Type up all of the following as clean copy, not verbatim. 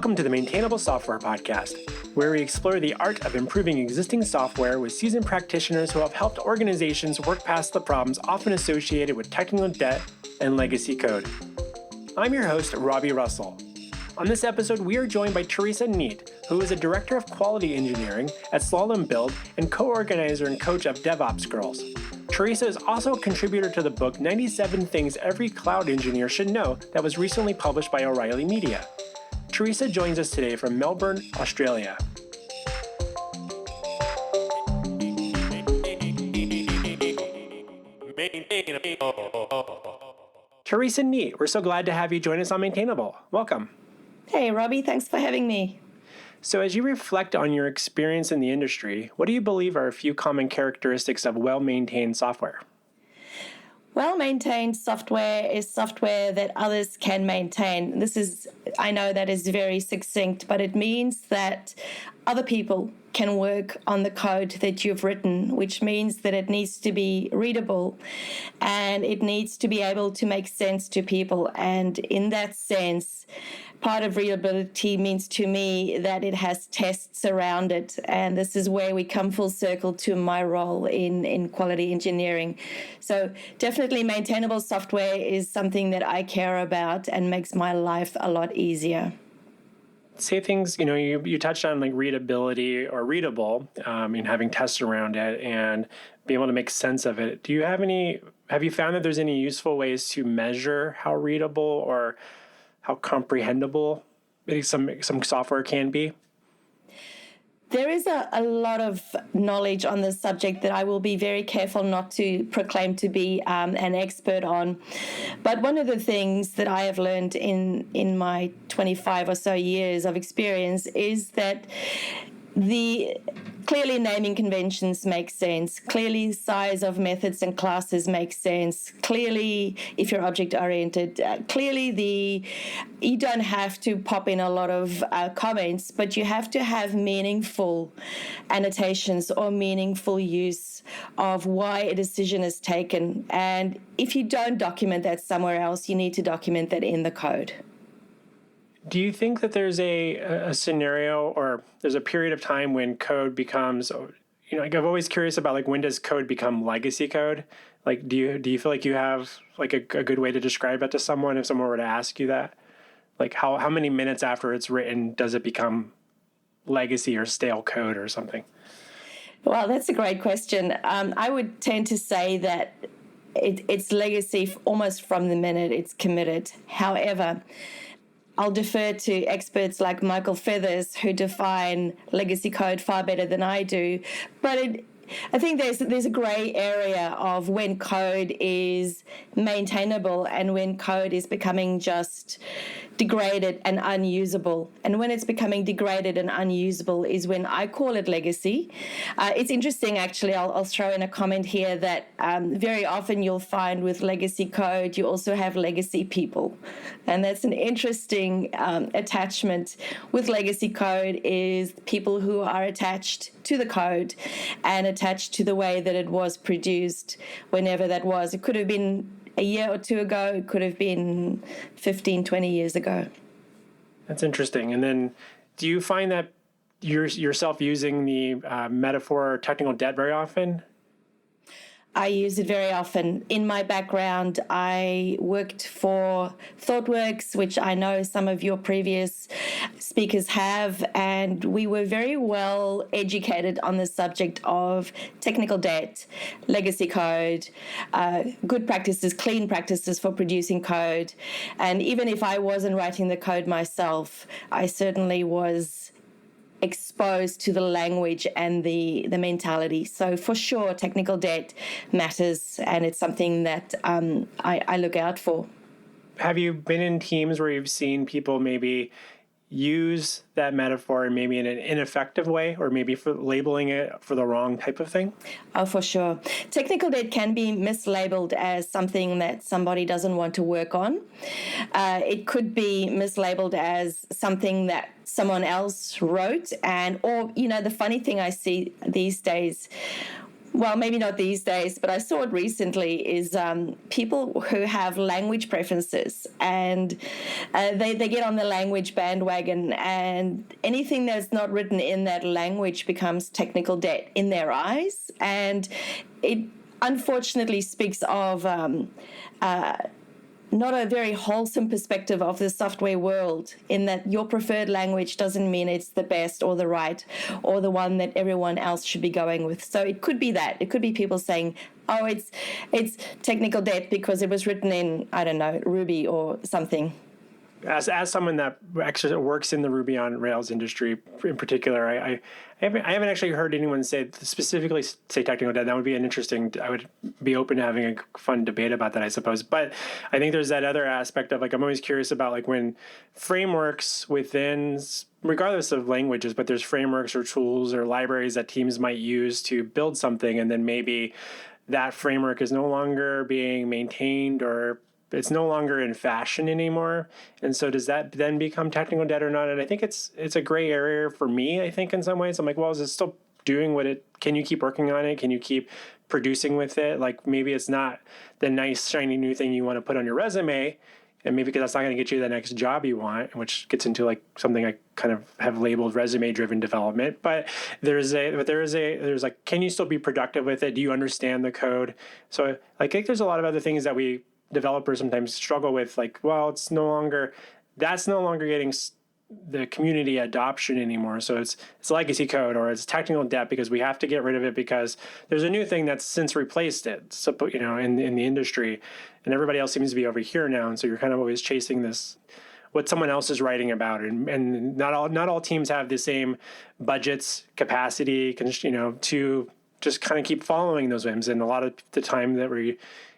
Welcome to the Maintainable Software Podcast, where we explore the art of improving existing software with seasoned practitioners who have helped organizations work past the problems often associated with technical debt and legacy code. I'm your host, Robby Russell. On this episode, we are joined by Theresa Neate, who is a Director of Quality Engineering at Slalom Build and co-organizer and coach of DevOps Girls. Theresa is also a contributor to the book 97 Things Every Cloud Engineer Should Know that was recently published by O'Reilly Media. Theresa joins us today from Melbourne, Australia. Theresa Neate, we're so glad to have you join us on Maintainable. Welcome. Hey, Robby, thanks for having me. So as you reflect on your experience in the industry, what do you believe are a few common characteristics of well-maintained software? Well-maintained software is software that others can maintain. I know that is very succinct, but it means that other people can work on the code that you've written, which means that it needs to be readable and it needs to be able to make sense to people. And in that sense, part of readability means to me that it has tests around it. And this is where we come full circle to my role in quality engineering. So definitely maintainable software is something that I care about and makes my life a lot easier. Say things, you touched on like readability or readable, and having tests around it and being able to make sense of it. Have you found that there's any useful ways to measure how readable or how comprehensible some software can be? There is a lot of knowledge on this subject that I will be very careful not to proclaim to be an expert on. But one of the things that I have learned in my 25 or so years of experience is that clearly naming conventions make sense. Clearly size of methods and classes make sense. Clearly, if you're object-oriented, you don't have to pop in a lot of comments, but you have to have meaningful annotations or meaningful use of why a decision is taken. And if you don't document that somewhere else, you need to document that in the code. Do you think that there's a scenario or there's a period of time when code becomes, I'm always curious about like when does code become legacy code? Like, do you feel like you have like a good way to describe that to someone if someone were to ask you that? Like how many minutes after it's written does it become legacy or stale code or something? Well, that's a great question. I would tend to say that it's legacy almost from the minute it's committed. However, I'll defer to experts like Michael Feathers who define legacy code far better than I do. But I think there's a gray area of when code is maintainable and when code is becoming just degraded and unusable. And when it's becoming degraded and unusable is when I call it legacy. It's interesting, actually, I'll throw in a comment here that very often you'll find with legacy code, you also have legacy people. And that's an interesting attachment with legacy code is people who are attached to the code and attached to the way that it was produced whenever that was. It could have been a year or two ago, it could have been 15, 20 years ago. That's interesting. And then do you find that you're yourself using the metaphor technical debt very often? I use it very often. In my background, I worked for ThoughtWorks, which I know some of your previous speakers have, and we were very well educated on the subject of technical debt, legacy code, good practices, clean practices for producing code. And even if I wasn't writing the code myself, I certainly was exposed to the language and the mentality. So for sure, technical debt matters, and it's something that I look out for. Have you been in teams where you've seen people maybe use that metaphor maybe in an ineffective way or maybe for labeling it for the wrong type of thing? Oh, for sure. Technical debt can be mislabeled as something that somebody doesn't want to work on. It could be mislabeled as something that someone else wrote. Or the funny thing I see these days, well, maybe not these days, but I saw it recently, is people who have language preferences, and they get on the language bandwagon, and anything that's not written in that language becomes technical debt in their eyes. And it unfortunately speaks of not a very wholesome perspective of the software world, in that your preferred language doesn't mean it's the best or the right or the one that everyone else should be going with. So it could be that. It could be people saying, oh, it's technical debt because it was written in, I don't know, Ruby or something. As someone that actually works in the Ruby on Rails industry in particular, I haven't actually heard anyone specifically say technical debt. That would be I would be open to having a fun debate about that, I suppose. But I think there's that other aspect of, like, I'm always curious about, like, when frameworks within, regardless of languages, but there's frameworks or tools or libraries that teams might use to build something, and then maybe that framework is no longer being maintained, or it's no longer in fashion anymore. And so does that then become technical debt or not? And I think it's a gray area for me, I think, in some ways. I'm like, well, is it still doing can you keep working on it? Can you keep producing with it? Like, maybe it's not the nice, shiny new thing you want to put on your resume, and maybe because that's not going to get you the next job you want, which gets into, like, something I kind of have labeled resume-driven development. But there's like, can you still be productive with it? Do you understand the code? So I think there's a lot of other things that developers sometimes struggle with, like, well, that's no longer getting the community adoption anymore. So it's legacy code, or it's technical debt because we have to get rid of it because there's a new thing that's since replaced it. So, in the industry, and everybody else seems to be over here now. And so you're kind of always chasing this, what someone else is writing about. And not all teams have the same budgets, capacity, to just kind of keep following those whims. And a lot of the time that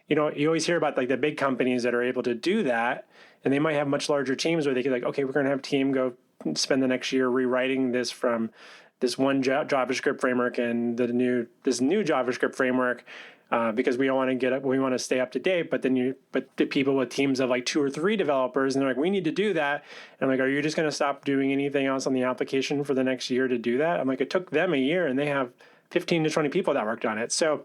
you always hear about, like, the big companies that are able to do that, and they might have much larger teams where they can, like, okay, we're going to have a team go spend the next year rewriting this from this one JavaScript framework and this new JavaScript framework because we want to stay up to date. But the people with teams of, like, 2 or 3 developers, and they're like, we need to do that. And I'm like, are you just going to stop doing anything else on the application for the next year to do that? I'm like, it took them a year, and they have 15 to 20 people that worked on it. So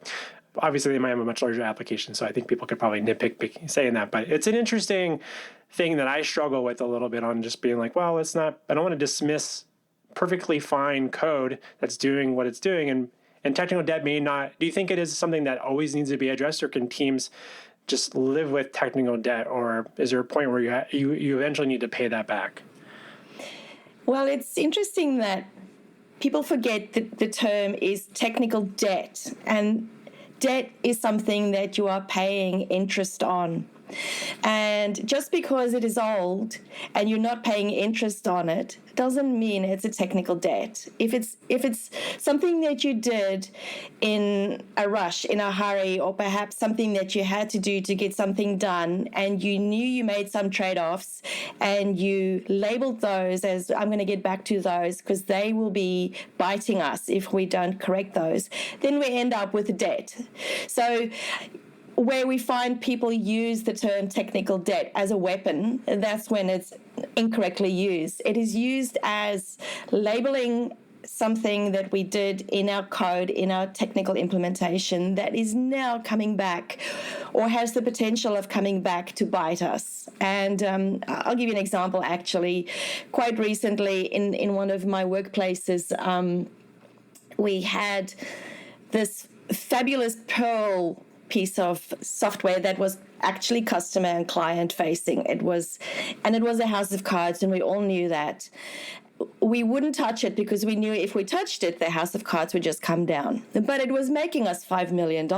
obviously they might have a much larger application, so I think people could probably nitpick saying that. But it's an interesting thing that I struggle with a little bit, on just being like, well, I don't want to dismiss perfectly fine code that's doing what it's doing. And technical debt may not. Do you think it is something that always needs to be addressed, or can teams just live with technical debt, or is there a point where you eventually need to pay that back? Well, it's interesting that people forget that the term is technical debt, and debt is something that you are paying interest on. And just because it is old and you're not paying interest on it doesn't mean it's a technical debt. If it's something that you did in a rush, in a hurry, or perhaps something that you had to do to get something done, and you knew you made some trade-offs, and you labeled those as, I'm going to get back to those because they will be biting us if we don't correct those, then we end up with debt. So where we find people use the term technical debt as a weapon, that's when it's incorrectly used. It is used as labeling something that we did in our code, in our technical implementation, that is now coming back, or has the potential of coming back to bite us. And I'll give you an example, actually. Quite recently, in one of my workplaces, we had this fabulous Perl piece of software that was actually customer and client facing. It was a house of cards, and we all knew that. We wouldn't touch it because we knew if we touched it, the house of cards would just come down. But it was making us $5 million.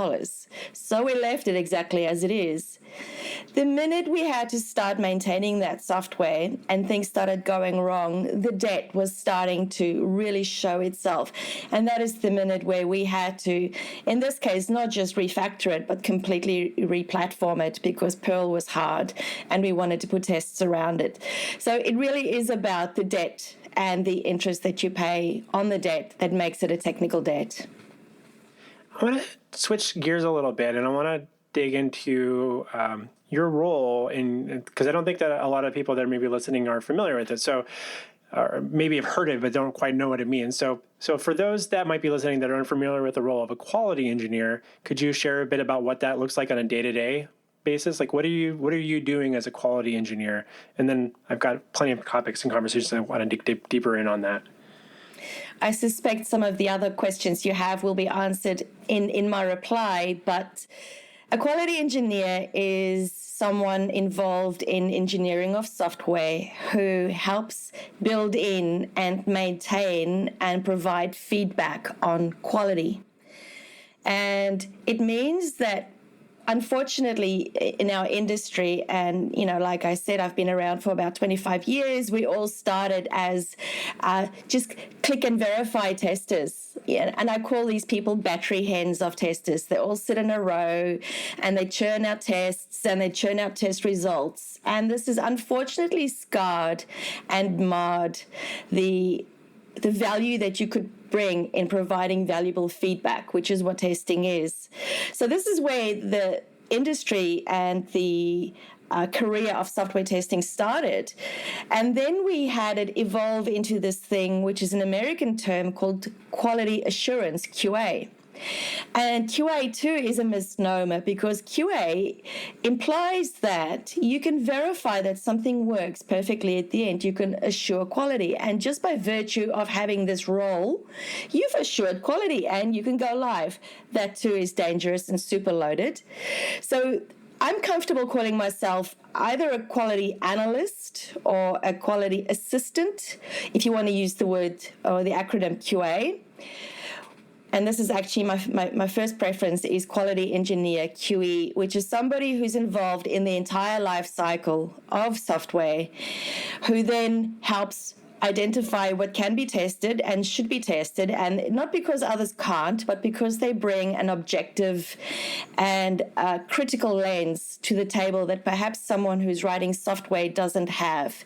So we left it exactly as it is. The minute we had to start maintaining that software and things started going wrong, the debt was starting to really show itself. And that is the minute where we had to, in this case, not just refactor it, but completely re-platform it, because Perl was hard and we wanted to put tests around it. So it really is about the debt and the interest that you pay on the debt that makes it a technical debt. I want to switch gears a little bit, and I want to dig into your role in, because I don't think that a lot of people that are maybe listening are familiar with it. So, or maybe have heard it, but don't quite know what it means. So So for those that might be listening that are unfamiliar with the role of a quality engineer, could you share a bit about what that looks like on a day-to-day basis? Like what are you doing as a quality engineer? And then I've got plenty of topics and conversations I want to dig deeper in on that. I suspect some of the other questions you have will be answered in my reply, but a quality engineer is someone involved in engineering of software who helps build in and maintain and provide feedback on quality. And it means that unfortunately, in our industry, and, like I said, I've been around for about 25 years, we all started as just click and verify testers. Yeah, and I call these people battery hens of testers. They all sit in a row and they churn out tests and they churn out test results. And this has unfortunately scarred and marred the value that you could bring in providing valuable feedback, which is what testing is. So this is where the industry and the career of software testing started. And then we had it evolve into this thing, which is an American term called quality assurance, QA. And QA too is a misnomer because QA implies that you can verify that something works perfectly at the end. You can assure quality. And just by virtue of having this role, you've assured quality and you can go live. That too is dangerous and super loaded. So I'm comfortable calling myself either a quality analyst or a quality assistant, if you want to use the word or the acronym QA. And this is actually my first preference is quality engineer, QE, which is somebody who's involved in the entire life cycle of software, who then helps identify what can be tested and should be tested, and not because others can't, but because they bring an objective and a critical lens to the table that perhaps someone who's writing software doesn't have.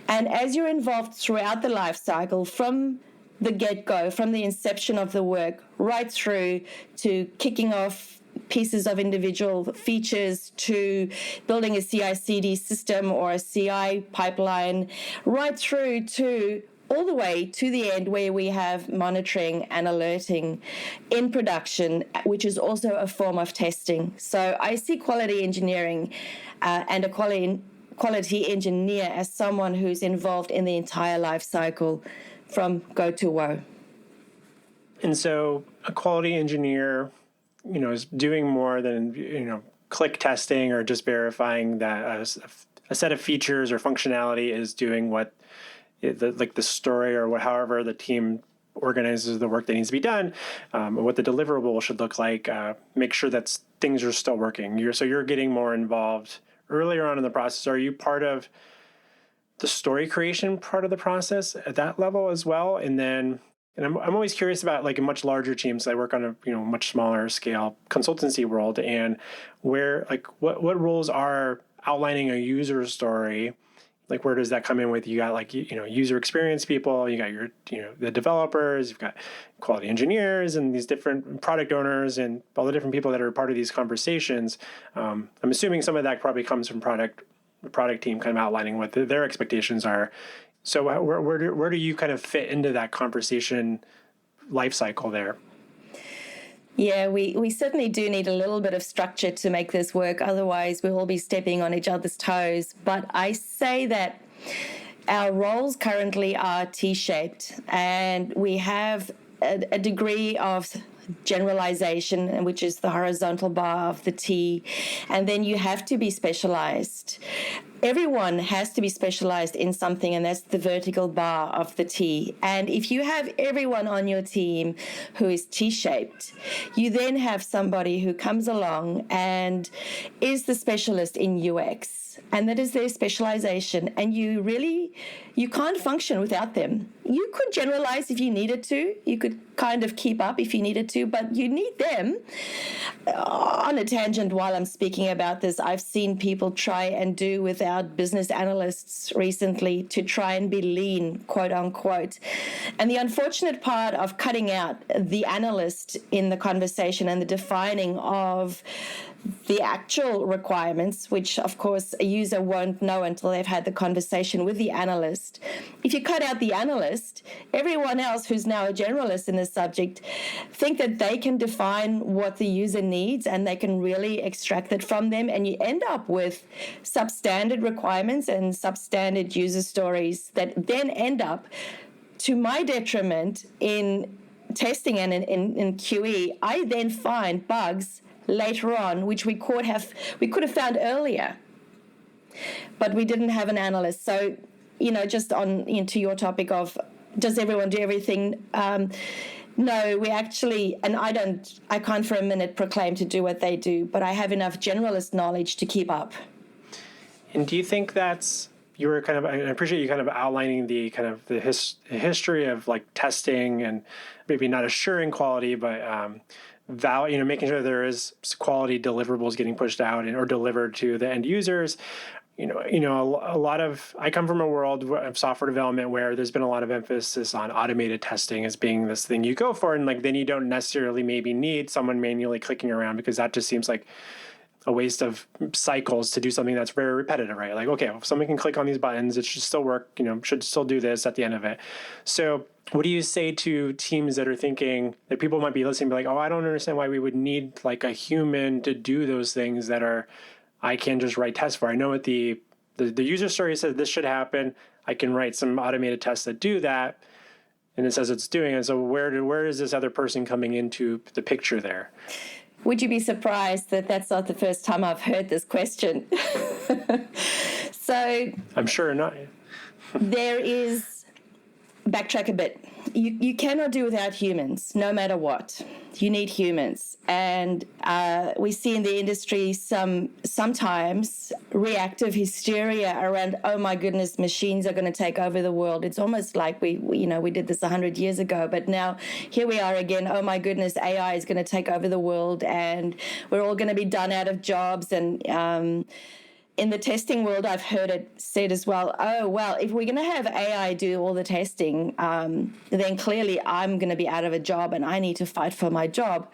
And as you're involved throughout the life cycle, from the get-go, from the inception of the work right through to kicking off pieces of individual features to building a CI/CD system or a CI pipeline, right through to all the way to the end where we have monitoring and alerting in production, which is also a form of testing. So I see quality engineering and a quality engineer as someone who's involved in the entire life cycle from go to woe. And so a quality engineer, is doing more than, click testing or just verifying that a set of features or functionality is doing what the story or however the team organizes the work that needs to be done, what the deliverable should look like, make sure that things are still working. You're getting more involved earlier on in the process. Are you part of the story creation part of the process at that level as well? And I'm always curious about like a much larger teams. I work on a much smaller scale consultancy world, and where like what roles are outlining a user story. Like where does that come in with? You got like user experience people, you got your the developers, you've got quality engineers and these different product owners and all the different people that are part of these conversations. I'm assuming some of that probably comes from the product team kind of outlining what their expectations are. So where do you kind of fit into that conversation life cycle there? Yeah, we certainly do need a little bit of structure to make this work. Otherwise, we'll all be stepping on each other's toes. But I say that our roles currently are T-shaped, and we have a degree of generalization, which is the horizontal bar of the T, and then you have to be specialized. Everyone has to be specialized in something, and that's the vertical bar of the T. And if you have everyone on your team who is T-shaped, you then have somebody who comes along and is the specialist in UX, and that is their specialization, and you can't function without them. You could generalize if you needed to. You could kind of keep up if you needed to, but you need them. On a tangent, while I'm speaking about this, I've seen people try and do without business analysts recently to try and be lean, quote unquote. And the unfortunate part of cutting out the analyst in the conversation and the defining of the actual requirements, which of course a user won't know until they've had the conversation with the analyst. If you cut out the analyst, everyone else who's now a generalist in this subject think that they can define what the user needs and they can really extract it from them, and you end up with substandard requirements and substandard user stories that then end up, to my detriment, in testing and in QE. I then find bugs later on which we could have found earlier, but we didn't have an analyst. So, just on into your topic of does everyone do everything? No, we actually, and I can't for a minute proclaim to do what they do, but I have enough generalist knowledge to keep up. And do you think you were kind of, I appreciate you kind of outlining the kind of the history of like testing and maybe not assuring quality, but making sure there is quality deliverables getting pushed out or delivered to the end users. A lot of, I come from a world of software development where there's been a lot of emphasis on automated testing as being this thing you go for. And like, then you don't necessarily maybe need someone manually clicking around, because that just seems like a waste of cycles to do something that's very repetitive, right? Like, okay, if someone can click on these buttons, it should still work, should still do this at the end of it. So what do you say to teams that are thinking that people might be listening, be like, oh, I don't understand why we would need like a human to do those things that I can just write tests for. I know what the user story says this should happen. I can write some automated tests that do that, and it says it's doing it. So where is this other person coming into the picture there? Would you be surprised that that's not the first time I've heard this question? So I'm sure not. There is, backtrack a bit. You cannot do without humans, no matter what. You need humans. And we see in the industry sometimes reactive hysteria around, oh my goodness, machines are going to take over the world. It's almost like we did this 100 years ago, but now here we are again. Oh my goodness, AI is going to take over the world and we're all going to be done out of jobs. And in the testing world, I've heard it said as well, oh, well, if we're going to have AI do all the testing, then clearly I'm going to be out of a job and I need to fight for my job.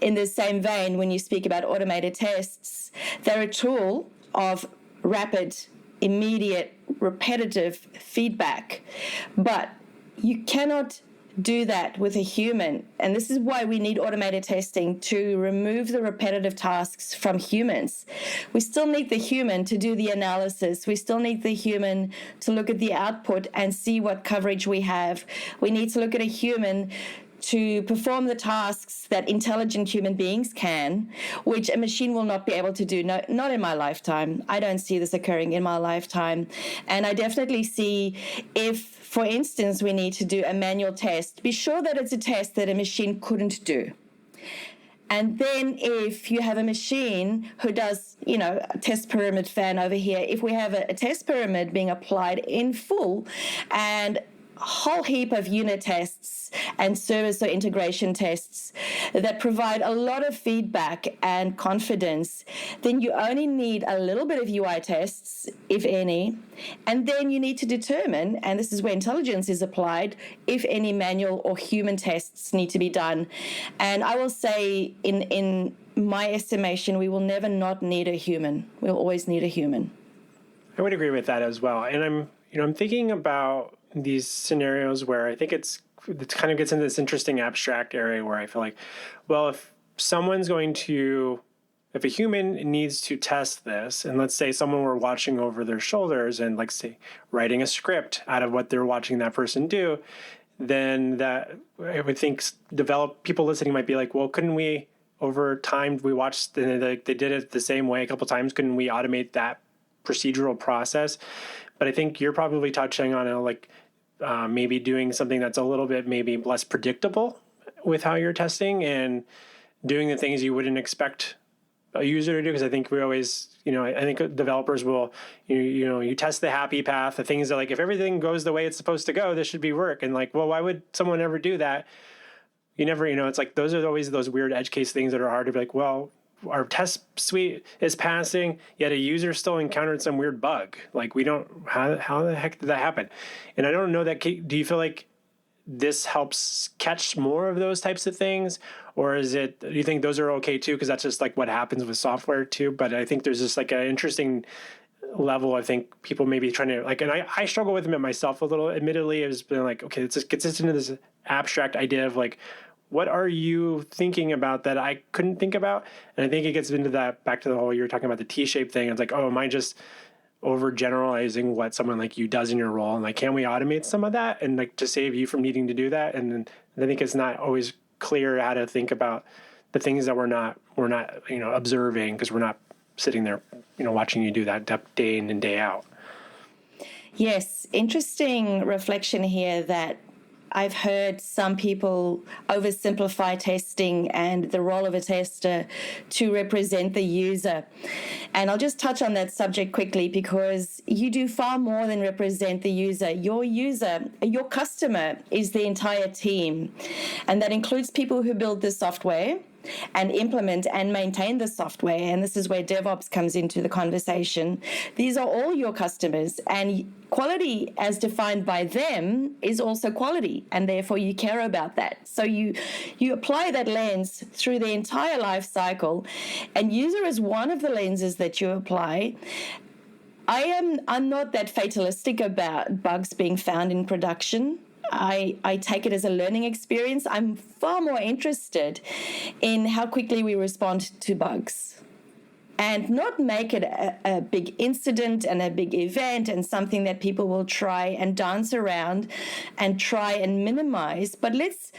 In the same vein, when you speak about automated tests, they're a tool of rapid, immediate, repetitive feedback. But you cannot do that with a human. And this is why we need automated testing, to remove the repetitive tasks from humans. We still need the human to do the analysis. We still need the human to look at the output and see what coverage we have. We need to look at a human to perform the tasks that intelligent human beings can, which a machine will not be able to do. No, not in my lifetime. I don't see this occurring in my lifetime. And I definitely see, if, for instance, we need to do a manual test, be sure that it's a test that a machine couldn't do. And then if you have a machine who does, a test pyramid fan over here, if we have a test pyramid being applied in full and a whole heap of unit tests and service or integration tests that provide a lot of feedback and confidence, then you only need a little bit of UI tests, if any, and then you need to determine, and this is where intelligence is applied, if any manual or human tests need to be done. And I will say, in my estimation, we will never not need a human. We'll always need a human. I would agree with that as well. And I'm thinking about these scenarios where I think it kind of gets into this interesting abstract area where I feel like, well, if a human needs to test this, and let's say someone were watching over their shoulders and, like, say, writing a script out of what they're watching that person do, then that, I would think, people listening might be like, well, couldn't we, over time, we watched, they did it the same way a couple times, couldn't we automate that procedural process? But I think you're probably touching on maybe doing something that's a little bit maybe less predictable with how you're testing and doing the things you wouldn't expect a user to do. Because I think we always, I think developers will, you test the happy path, the things that, like, if everything goes the way it's supposed to go, this should be work. And like, well, why would someone ever do that? You never, it's like, those are always those weird edge case things that are hard to be like, well, our test suite is passing, yet a user still encountered some weird bug. Like, we don't, how the heck did that happen? And I don't know that, do you feel like this helps catch more of those types of things? Or do you think those are okay too? Because that's just like what happens with software too. But I think there's just like an interesting level. I think people may be trying to and I struggle with it myself a little, admittedly. It's been like, okay, it just gets us into this abstract idea of like, what are you thinking about that I couldn't think about? And I think it gets into that, back to the whole, you were talking about the T-shaped thing. It's like, oh, am I just overgeneralizing what someone like you does in your role? And like, can we automate some of that and like to save you from needing to do that? And I think it's not always clear how to think about the things that we're not observing, because we're not sitting there, watching you do that day in and day out. Yes, interesting reflection here that I've heard some people oversimplify testing and the role of a tester to represent the user. And I'll just touch on that subject quickly, because you do far more than represent the user. Your customer is the entire team. And that includes people who build the software and implement and maintain the software. And this is where DevOps comes into the conversation. These are all your customers, and quality as defined by them is also quality, and therefore you care about that. So you apply that lens through the entire life cycle, and user is one of the lenses that you apply. I'm not that fatalistic about bugs being found in production. I take it as a learning experience. I'm far more interested in how quickly we respond to bugs, and not make it a big incident and a big event and something that people will try and dance around and try and minimize, but let's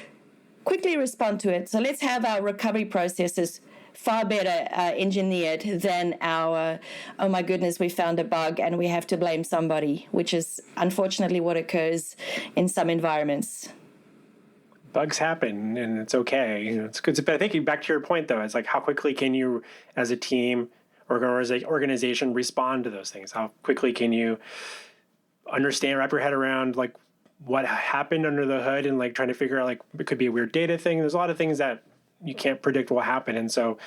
quickly respond to it. So let's have our recovery processes far better engineered than our, oh my goodness, we found a bug and we have to blame somebody, which is unfortunately what occurs in some environments. Bugs happen, and it's okay. It's good. But I think back to your point, though, it's like, how quickly can you, as a team or as an organization, respond to those things? How quickly can you understand, wrap your head around, like, what happened under the hood, and like trying to figure out, like, it could be a weird data thing. There's a lot of things that you can't predict will happen. And so,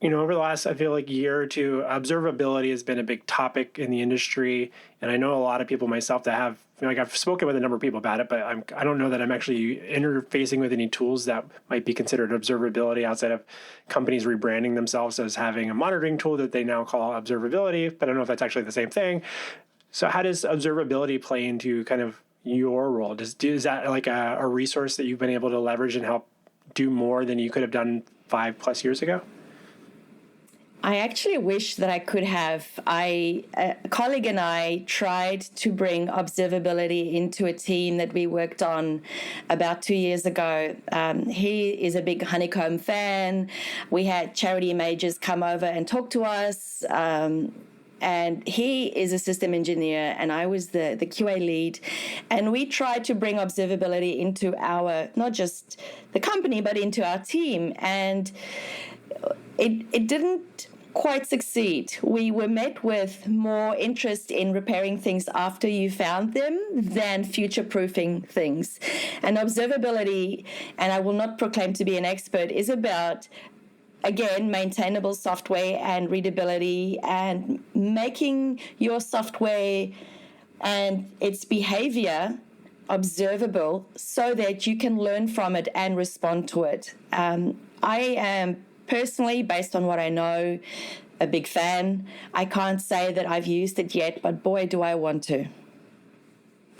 over the last, I feel like, year or two, observability has been a big topic in the industry. And I know a lot of people myself that have, I've spoken with a number of people about it, but I don't know that I'm actually interfacing with any tools that might be considered observability outside of companies rebranding themselves as having a monitoring tool that they now call observability. But I don't know if that's actually the same thing. So how does observability play into kind of your role? Is that like a resource that you've been able to leverage and help do more than you could have done 5+ years ago? I actually wish that I could have. A colleague and I tried to bring observability into a team that we worked on about 2 years ago. He is a big Honeycomb fan. We had charity majors come over and talk to us. And he is a system engineer, and I was the QA lead. And we tried to bring observability into our, not just the company, but into our team. And it didn't quite succeed. We were met with more interest in repairing things after you found them than future-proofing things. And observability, and I will not proclaim to be an expert, is about, again, maintainable software and readability, and making your software and its behavior observable so that you can learn from it and respond to it. I am personally, based on what I know, a big fan. I can't say that I've used it yet, but boy, do I want to.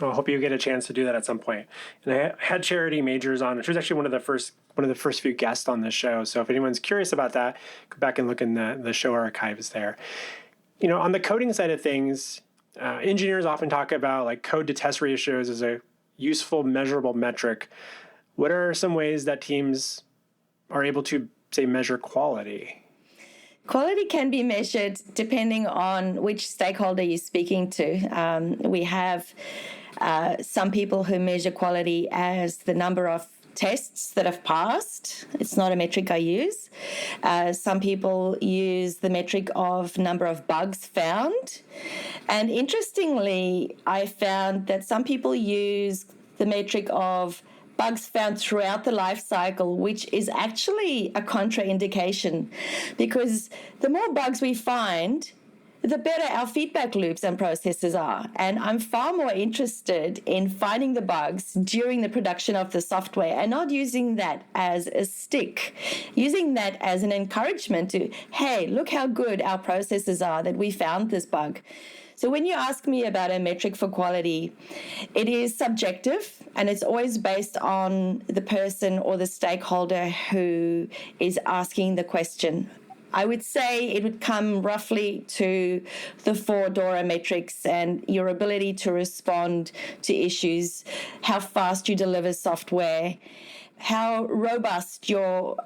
Well, I hope you get a chance to do that at some point. And I had Charity Majors on. She was actually one of the first few guests on this show. So if anyone's curious about that, go back and look in the show archives there. On the coding side of things, engineers often talk about like code to test ratios as a useful measurable metric. What are some ways that teams are able to, say, measure quality? Quality can be measured depending on which stakeholder you're speaking to. We have some people who measure quality as the number of tests that have passed. It's not a metric I use. Some people use the metric of number of bugs found. And interestingly, I found that some people use the metric of bugs found throughout the life cycle, which is actually a contraindication, because the more bugs we find, the better our feedback loops and processes are. And I'm far more interested in finding the bugs during the production of the software and not using that as a stick, using that as an encouragement to, hey, look how good our processes are that we found this bug. So when you ask me about a metric for quality, it is subjective and it's always based on the person or the stakeholder who is asking the question. I would say it would come roughly to the 4 DORA metrics and your ability to respond to issues, how fast you deliver software, how robust your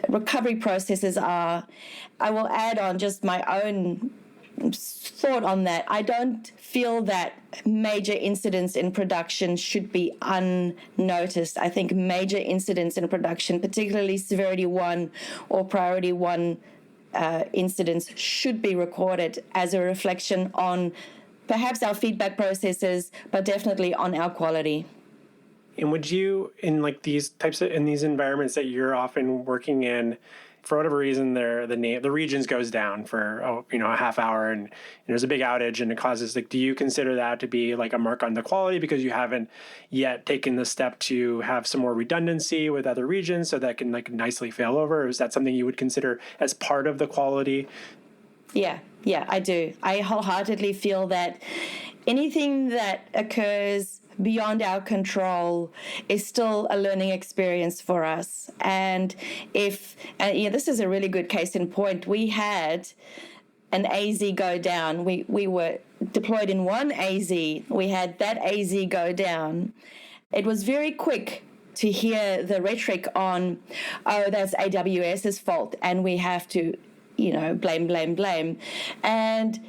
recovery processes are. I will add on just my own thought on that. I don't feel that major incidents in production should be unnoticed. I think major incidents in production, particularly severity 1 or priority 1 incidents, should be recorded as a reflection on perhaps our feedback processes, but definitely on our quality. And would you, in like these environments that you're often working in, for whatever reason, the regions goes down for a half hour, and there's a big outage, and it causes, like, do you consider that to be like a mark on the quality because you haven't yet taken the step to have some more redundancy with other regions so that can like nicely fail over? Or is that something you would consider as part of the quality? Yeah, I do. I wholeheartedly feel that anything that occurs beyond our control is still a learning experience for us. And this is a really good case in point. We had an AZ go down. We were deployed in one AZ. We had that AZ go down. It was very quick to hear the rhetoric on, oh, that's AWS's fault, and we have to, blame. And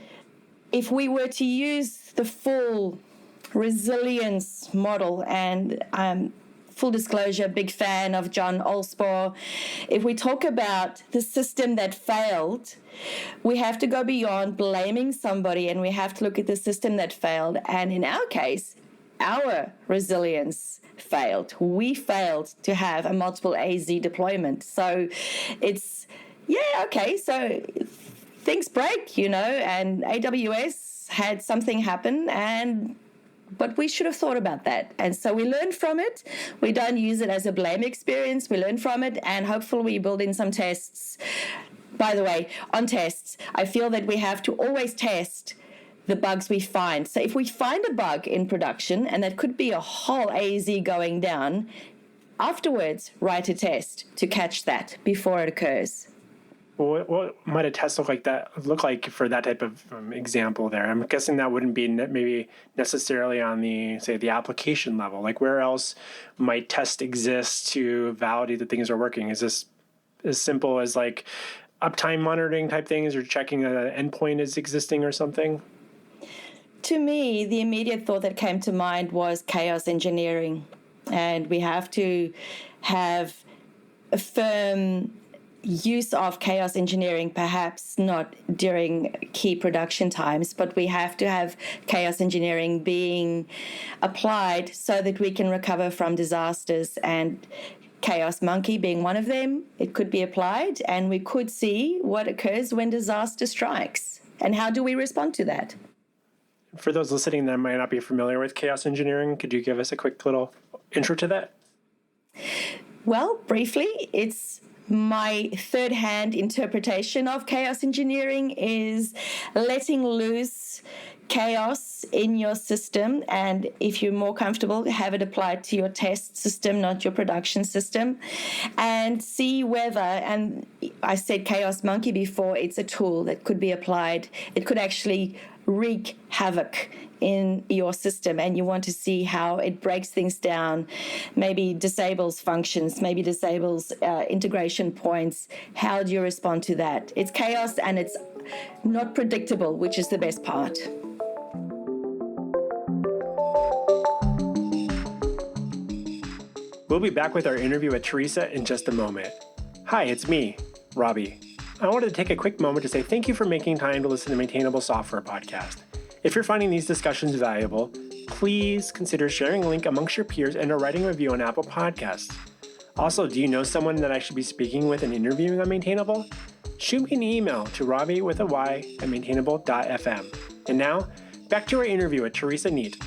if we were to use the full resilience model, and full disclosure, big fan of John Olspaw, if we talk about the system that failed, we have to go beyond blaming somebody and we have to look at the system that failed. And in our case, our resilience failed. We failed to have a multiple AZ deployment. So it's, so things break, and AWS had something happen, but we should have thought about that. And so we learn from it. We don't use it as a blame experience. We learn from it, and hopefully we build in some tests. By the way, on tests, I feel that we have to always test the bugs we find. So if we find a bug in production, and that could be a whole AZ going down, afterwards write a test to catch that before it occurs. What might a test look like for that type of example there? I'm guessing that wouldn't be maybe necessarily on the application level. Like, where else might test exist to validate that things are working? Is this as simple as like uptime monitoring type things, or checking that an endpoint is existing or something? To me, the immediate thought that came to mind was chaos engineering. And we have to have a firm use of chaos engineering, perhaps not during key production times, but we have to have chaos engineering being applied so that we can recover from disasters, and Chaos Monkey being one of them. It could be applied, and we could see what occurs when disaster strikes and how do we respond to that. For those listening that might not be familiar with chaos engineering, could you give us a quick little intro to that? Well, briefly, it's my third-hand interpretation of chaos engineering is letting loose chaos in your system, and if you're more comfortable, have it applied to your test system, not your production system, and see whether, and I said Chaos Monkey before, it's a tool that could be applied. It could actually wreak havoc in your system, and you want to see how it breaks things down, maybe disables functions, maybe disables integration points. How do you respond to that? It's chaos and it's not predictable, which is the best part. We'll be back with our interview with Theresa in just a moment. Hi, it's me, Robby. I wanted to take a quick moment to say thank you for making time to listen to Maintainable Software Podcast. If you're finding these discussions valuable, please consider sharing a link amongst your peers and writing a review on Apple Podcasts. Also, do you know someone that I should be speaking with and interviewing on Maintainable? shoot me an email to Robby with a Y at maintainable.fm. And now, back to our interview with Theresa Neate.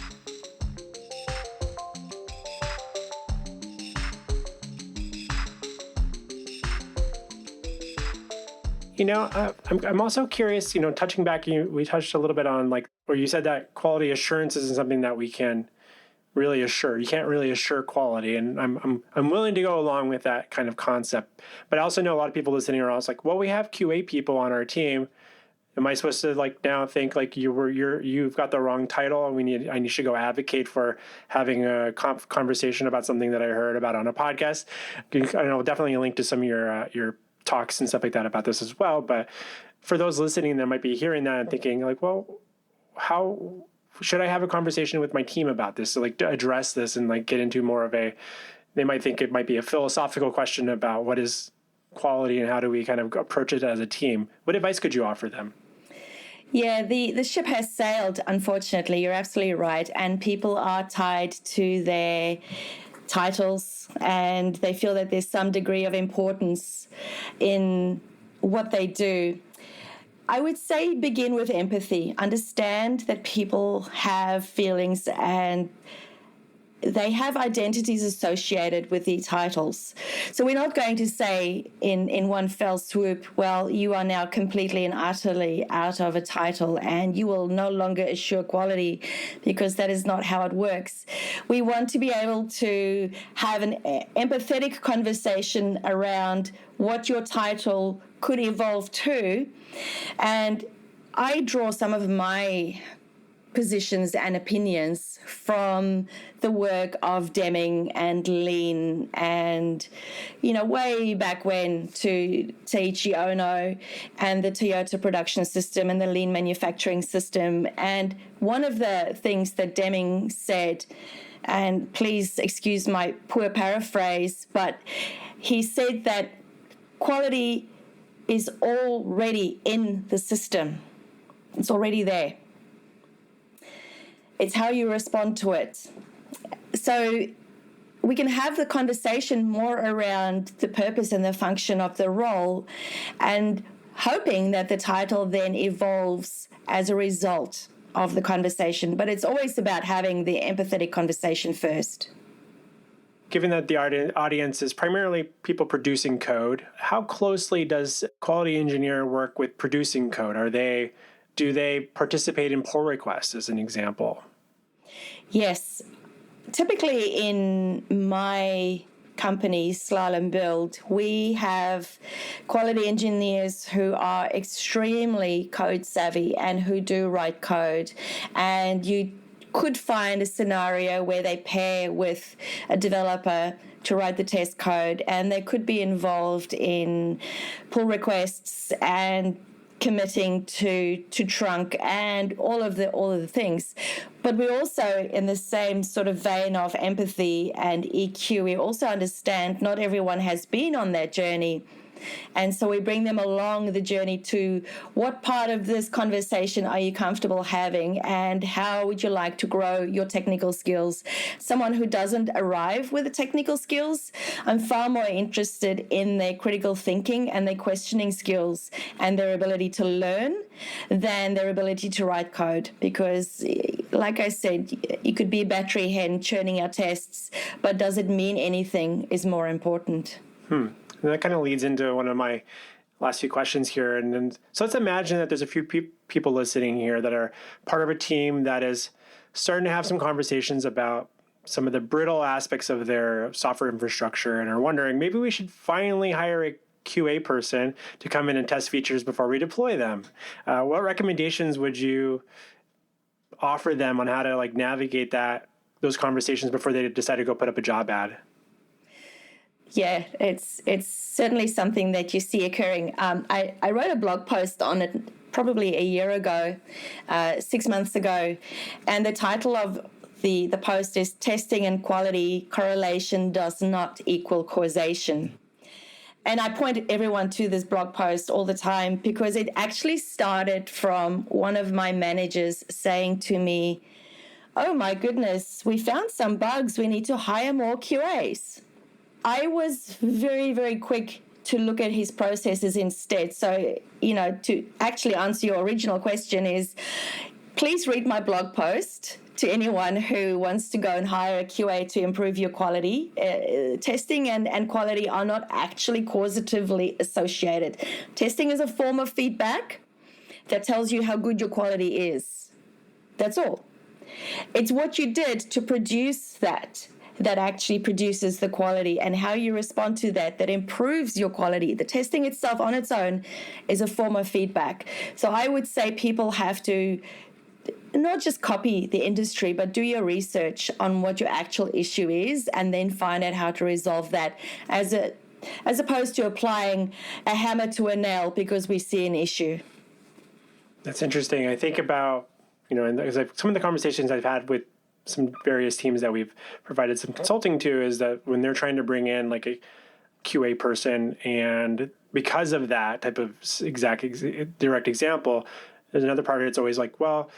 I'm also curious, touching back, we touched a little bit on where you said that quality assurance isn't something that we can really assure. You can't really assure quality. And I'm willing to go along with that kind of concept. But I also know a lot of people listening are also like, well, we have QA people on our team. Am I supposed to now think you've got the wrong title and I should go advocate for having a conversation about something that I heard about on a podcast? I'll definitely link to some of your talks and stuff like that about this as well. But for those listening that might be hearing that and thinking well, how should I have a conversation with my team about this? So to address this and get into more of they might think it might be a philosophical question about what is quality and how do we kind of approach it as a team. What advice could you offer them? Yeah, the ship has sailed, unfortunately. You're absolutely right. And people are tied to their titles and they feel that there's some degree of importance in what they do. I would say begin with empathy. Understand that people have feelings and they have identities associated with the titles. So we're not going to say in one fell swoop, well, you are now completely and utterly out of a title and you will no longer assure quality, because that is not how it works. We want to be able to have an empathetic conversation around what your title could evolve to. And I draw some of my positions and opinions from the work of Deming and Lean and, way back when to Taiichi Ono and the Toyota production system and the lean manufacturing system. And one of the things that Deming said, and please excuse my poor paraphrase, but he said that quality is already in the system. It's already there. It's how you respond to it. So we can have the conversation more around the purpose and the function of the role and hoping that the title then evolves as a result of the conversation. But it's always about having the empathetic conversation first. Given that the audience is primarily people producing code, how closely does quality engineer work with producing code? Do they participate in pull requests, as an example? Yes. Typically in my company, Slalom Build, we have quality engineers who are extremely code savvy and who do write code. And you could find a scenario where they pair with a developer to write the test code, and they could be involved in pull requests and committing to trunk and all of the things. But we also, in the same sort of vein of empathy and EQ, we also understand not everyone has been on that journey. And so we bring them along the journey to what part of this conversation are you comfortable having and how would you like to grow your technical skills. Someone who doesn't arrive with the technical skills, I'm far more interested in their critical thinking and their questioning skills and their ability to learn than their ability to write code. Because, like I said, you could be a battery hen churning out tests, but does it mean anything is more important. And that kind of leads into one of my last few questions here. So let's imagine that there's a few people listening here that are part of a team that is starting to have some conversations about some of the brittle aspects of their software infrastructure and are wondering, maybe we should finally hire a QA person to come in and test features before we deploy them. What recommendations would you offer them on how to navigate those conversations before they decide to go put up a job ad? Yeah, it's certainly something that you see occurring. I wrote a blog post on it probably a year ago, 6 months ago, and the title of the post is "Testing and Quality Correlation Does Not Equal Causation." And I point everyone to this blog post all the time because it actually started from one of my managers saying to me, "Oh my goodness, we found some bugs. We need to hire more QAs." I was very, very quick to look at his processes instead. So, to actually answer your original question is, please read my blog post to anyone who wants to go and hire a QA to improve your quality. Testing and quality are not actually causatively associated. Testing is a form of feedback that tells you how good your quality is. That's all. It's what you did to produce that actually produces the quality, and how you respond to that improves your quality. The testing itself on its own is a form of feedback. So I would say people have to not just copy the industry, but do your research on what your actual issue is and then find out how to resolve that, as opposed to applying a hammer to a nail because we see an issue. That's interesting. I think about, and some of the conversations I've had with some various teams that we've provided some consulting to is that when they're trying to bring in like a QA person, and because of that type of direct example, there's another part of it. It's always like, well,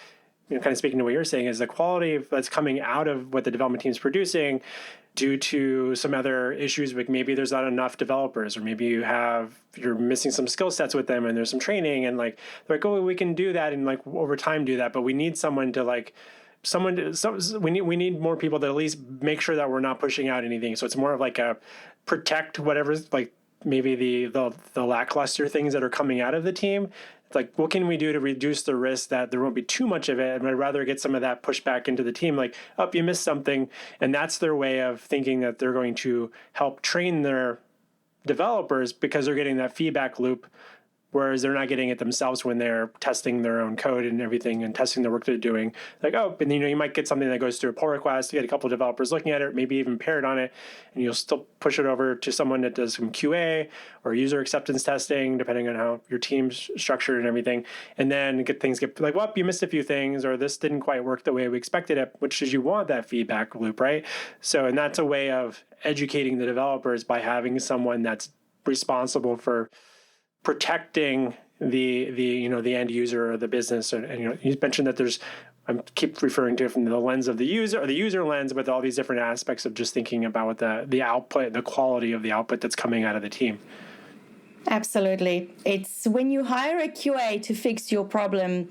kind of speaking to what you're saying, is the quality that's coming out of what the development team's producing due to some other issues, like maybe there's not enough developers, or maybe you're missing some skill sets with them and there's some training, and like they're like, oh, we can do that and like over time do that, but we need we need more people to at least make sure that we're not pushing out anything. So it's more of like a protect whatever's like maybe the lackluster things that are coming out of the team. It's like, what can we do to reduce the risk that there won't be too much of it? And I'd rather get some of that pushed back into the team, like, oh, you missed something. And that's their way of thinking that they're going to help train their developers because they're getting that feedback loop, whereas they're not getting it themselves when they're testing their own code and everything and testing the work they're doing. Like, oh, and you might get something that goes through a pull request, you get a couple of developers looking at it, maybe even paired on it, and you'll still push it over to someone that does some QA or user acceptance testing, depending on how your team's structured and everything. And then get like, well, you missed a few things, or this didn't quite work the way we expected it, which is you want that feedback loop, right? So, and that's a way of educating the developers by having someone that's responsible for protecting the end user or the business. And you mentioned that I keep referring to it from the lens of the user, or the user lens, with all these different aspects of just thinking about the output, the quality of the output that's coming out of the team. Absolutely. It's when you hire a QA to fix your problem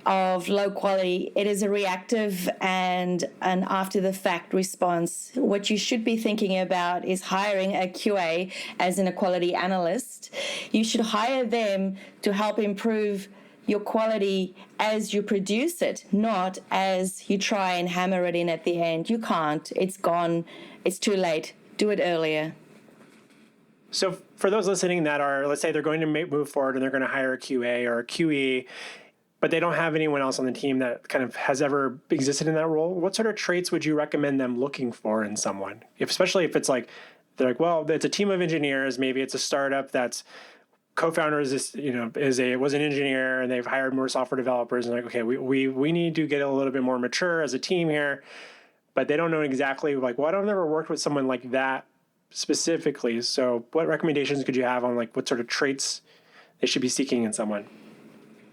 of low quality, it is a reactive and an after the fact response. What you should be thinking about is hiring a QA as a quality analyst. You should hire them to help improve your quality as you produce it, not as you try and hammer it in at the end. You can't. It's gone. It's too late. Do it earlier. So for those listening that are, let's say they're going to move forward and they're going to hire a QA or a QE, but they don't have anyone else on the team that kind of has ever existed in that role, what sort of traits would you recommend them looking for in someone? Especially if it's like, they're like, well, it's a team of engineers, maybe it's a startup that's co-founder was an engineer and they've hired more software developers, and like, okay, we need to get a little bit more mature as a team here, but they don't know exactly like, well, I've never worked with someone like that specifically. So what recommendations could you have on like what sort of traits they should be seeking in someone?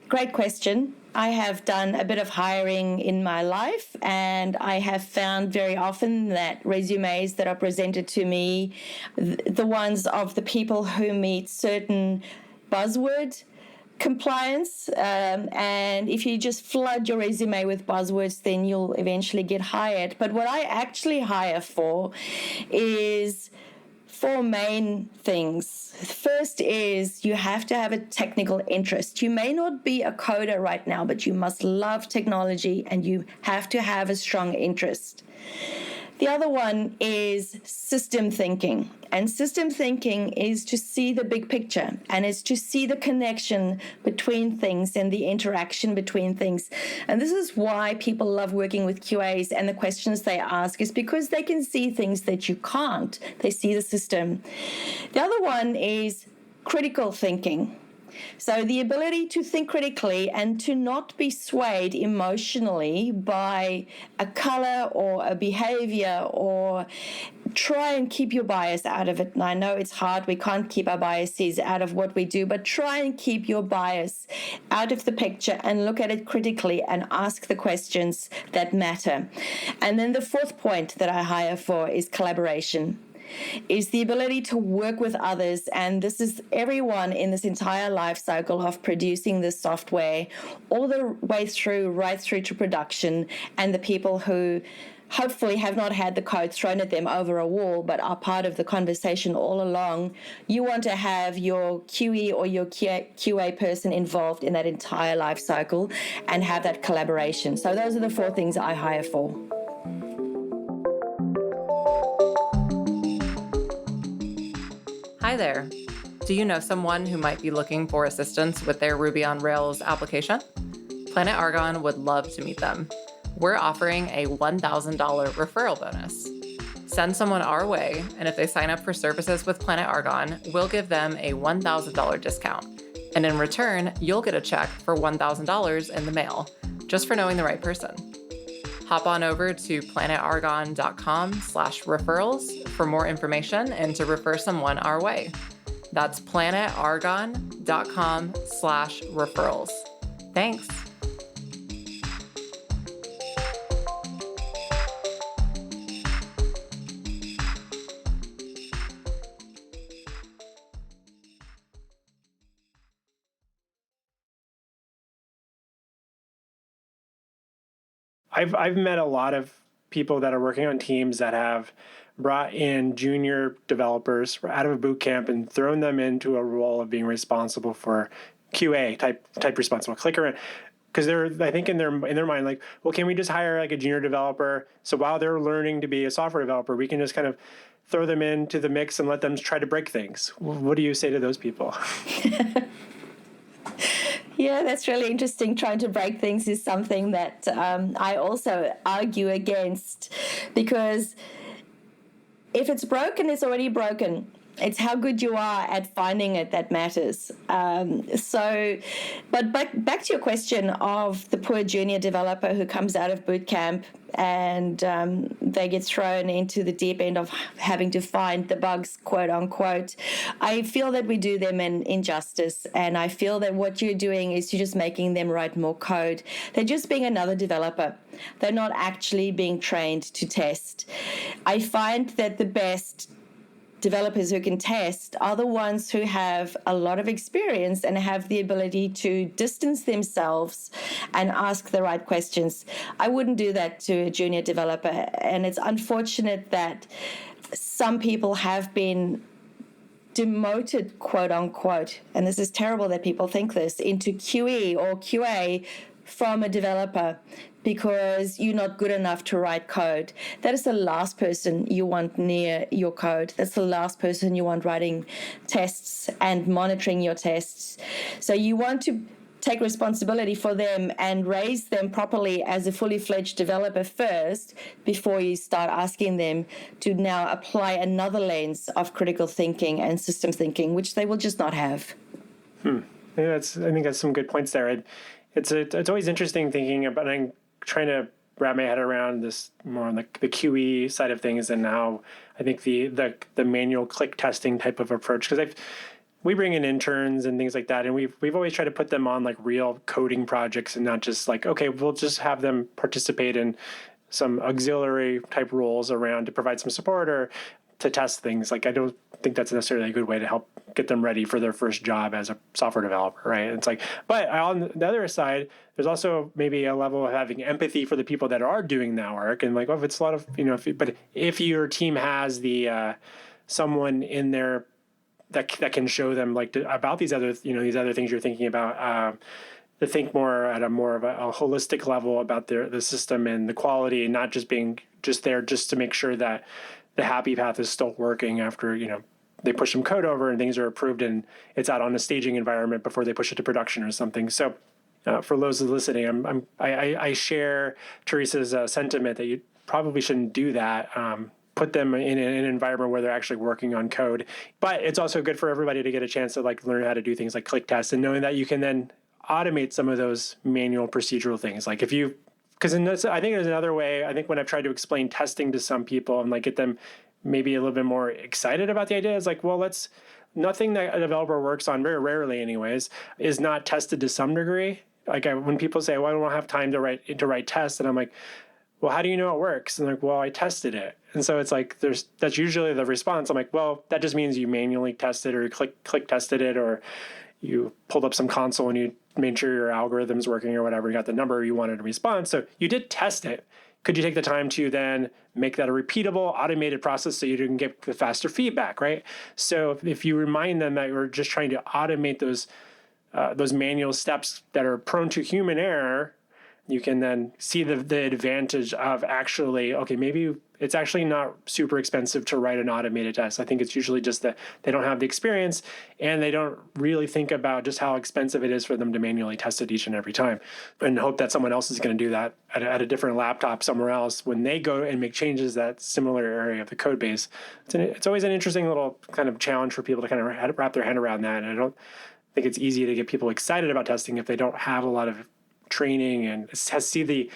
Great question. I have done a bit of hiring in my life, and I have found very often that resumes that are presented to me, the ones of the people who meet certain buzzword compliance, and if you just flood your resume with buzzwords, then you'll eventually get hired. But what I actually hire for is 4 main things. First is you have to have a technical interest. You may not be a coder right now, but you must love technology and you have to have a strong interest. The other one is system thinking. And system thinking is to see the big picture, and it's to see the connection between things and the interaction between things. And this is why people love working with QAs, and the questions they ask is because they can see things that you can't. They see the system. The other one is critical thinking. So the ability to think critically and to not be swayed emotionally by a color or a behavior, or try and keep your bias out of it. And I know it's hard. We can't keep our biases out of what we do, but try and keep your bias out of the picture and look at it critically and ask the questions that matter. And then the fourth point that I hire for is collaboration. is the ability to work with others. And this is everyone in this entire life cycle of producing this software, all the way through, right through to production, and the people who hopefully have not had the code thrown at them over a wall, but are part of the conversation all along. You want to have your QE or your QA person involved in that entire life cycle and have that collaboration. So those are the 4 things I hire for. Hi there. Do you know someone who might be looking for assistance with their Ruby on Rails application? Planet Argon would love to meet them. We're offering a $1,000 referral bonus. Send someone our way, and if they sign up for services with Planet Argon, we'll give them a $1,000 discount. And in return, you'll get a check for $1,000 in the mail, just for knowing the right person. Hop on over to planetargon.com/referrals for more information and to refer someone our way. That's planetargon.com/referrals. Thanks. I've met a lot of people that are working on teams that have brought in junior developers out of a boot camp and thrown them into a role of being responsible for QA type responsible clicker, because they're, I think in their mind, like, well, can we just hire like a junior developer, so while they're learning to be a software developer, we can just kind of throw them into the mix and let them try to break things. What do you say to those people? Yeah, that's really interesting. Trying to break things is something that I also argue against, because if it's broken, it's already broken. It's how good you are at finding it that matters. But back to your question of the poor junior developer who comes out of boot camp and they get thrown into the deep end of having to find the bugs, quote unquote. I feel that we do them an injustice, and I feel that what you're doing is you're just making them write more code. They're just being another developer. They're not actually being trained to test. I find that the best developers who can test are the ones who have a lot of experience and have the ability to distance themselves and ask the right questions. I wouldn't do that to a junior developer, and it's unfortunate that some people have been demoted, quote unquote, and this is terrible that people think this, into QE or QA from a developer because you're not good enough to write code. That is the last person you want near your code. That's the last person you want writing tests and monitoring your tests. So you want to take responsibility for them and raise them properly as a fully fledged developer first before you start asking them to now apply another lens of critical thinking and system thinking, which they will just not have. I think that's some good points there. It's always interesting thinking about, I'm trying to wrap my head around this more on the QE side of things, and now I think the manual click testing type of approach, because we bring in interns and things like that, and we've always tried to put them on like real coding projects and not just like, okay, we'll just have them participate in some auxiliary type roles around to provide some support or to test things. Like, I don't think that's necessarily a good way to help get them ready for their first job as a software developer, right? It's like, but on the other side, there's also maybe a level of having empathy for the people that are doing that work. And like, well, if it's a lot of, but if your team has the someone in there that can show them like about these other things you're thinking about, to think more at a more of a holistic level about the system and the quality, and not just being just there just to make sure that the happy path is still working after, they push some code over and things are approved and it's out on a staging environment before they push it to production or something. So for those listening, I share Theresa's sentiment that you probably shouldn't do that. Put them in an environment where they're actually working on code. But it's also good for everybody to get a chance to like learn how to do things like click tests, and knowing that you can then automate some of those manual procedural things. Like because I think there's another way. I think when I've tried to explain testing to some people and like get them maybe a little bit more excited about the idea, is like, well, nothing that a developer works on, very rarely anyways, is not tested to some degree. Like when people say, well, I don't have time to write tests, and I'm like, well, how do you know it works? And they're like, well, I tested it. And so it's like, that's usually the response. I'm like, well, that just means you manually tested or click tested it, or you pulled up some console and you made sure your algorithm's working or whatever, you got the number you wanted to respond. So you did test it. Could you take the time to then make that a repeatable, automated process so you can get the faster feedback, right? So if you remind them that you're just trying to automate those manual steps that are prone to human error, you can then see the advantage of actually, okay, maybe it's actually not super expensive to write an automated test. I think it's usually just that they don't have the experience and they don't really think about just how expensive it is for them to manually test it each and every time, and hope that someone else is going to do that at a different laptop somewhere else when they go and make changes that similar area of the code base. It's always an interesting little kind of challenge for people to kind of wrap their head around that. And I don't think it's easy to get people excited about testing if they don't have a lot of training and see the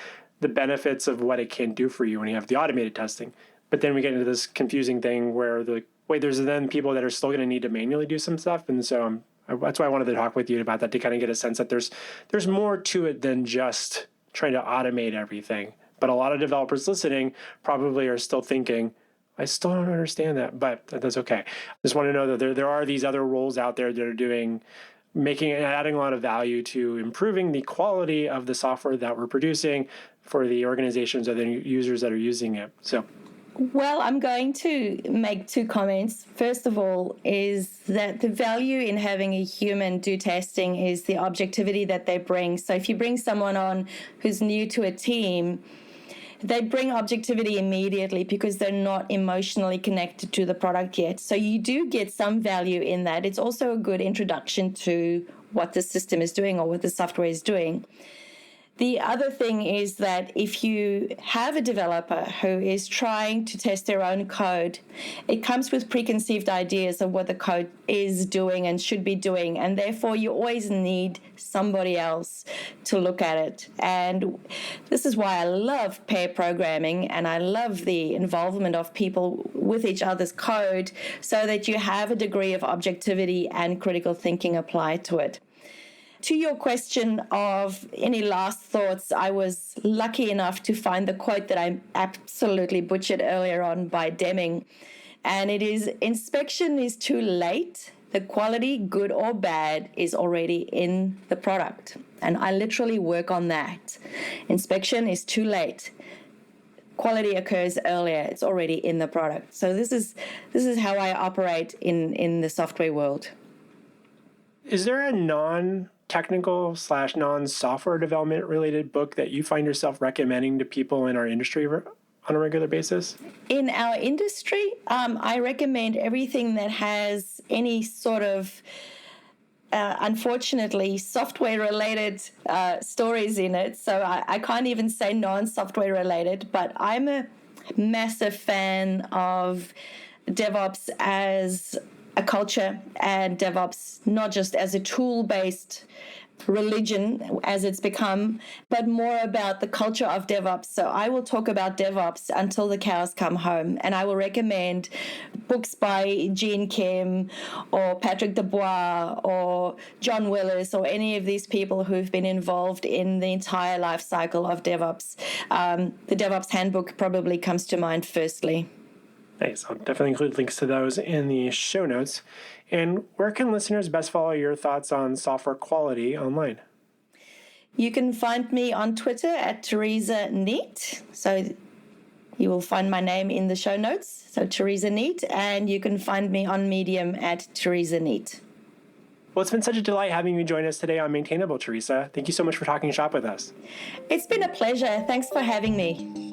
benefits of what it can do for you when you have the automated testing. But then we get into this confusing thing where there's then people that are still going to need to manually do some stuff. And so that's why I wanted to talk with you about that, to kind of get a sense that there's more to it than just trying to automate everything. But a lot of developers listening probably are still thinking, I still don't understand that, but that's okay. I just want to know that there are these other roles out there that are adding a lot of value to improving the quality of the software that we're producing for the organizations or the users that are using it. So, well, I'm going to make two comments. First of all, is that the value in having a human do testing is the objectivity that they bring. So if you bring someone on who's new to a team, they bring objectivity immediately because they're not emotionally connected to the product yet. So you do get some value in that. It's also a good introduction to what the system is doing or what the software is doing. The other thing is that if you have a developer who is trying to test their own code, it comes with preconceived ideas of what the code is doing and should be doing, and therefore you always need somebody else to look at it. And this is why I love pair programming, and I love the involvement of people with each other's code so that you have a degree of objectivity and critical thinking applied to it. To your question of any last thoughts, I was lucky enough to find the quote that I absolutely butchered earlier on by Deming. And it is, inspection is too late. The quality, good or bad, is already in the product. And I literally work on that. Inspection is too late. Quality occurs earlier. It's already in the product. So this is how I operate in the software world. Is there a non-technical / non-software development related book that you find yourself recommending to people in our industry on a regular basis? In our industry, I recommend everything that has any sort of, unfortunately, software-related stories in it. So I can't even say non-software related, but I'm a massive fan of DevOps as a culture and DevOps not just as a tool-based religion as it's become, but more about the culture of DevOps. So I will talk about DevOps until the cows come home, and I will recommend books by Gene Kim or Patrick Dubois or John Willis or any of these people who've been involved in the entire life cycle of DevOps. The DevOps Handbook probably comes to mind firstly. Nice. I'll definitely include links to those in the show notes. And where can listeners best follow your thoughts on software quality online? You can find me on Twitter at Theresa Neate. So you will find my name in the show notes. So Theresa Neate. And you can find me on Medium at Theresa Neate. Well, it's been such a delight having you join us today on Maintainable, Theresa. Thank you so much for talking shop with us. It's been a pleasure. Thanks for having me.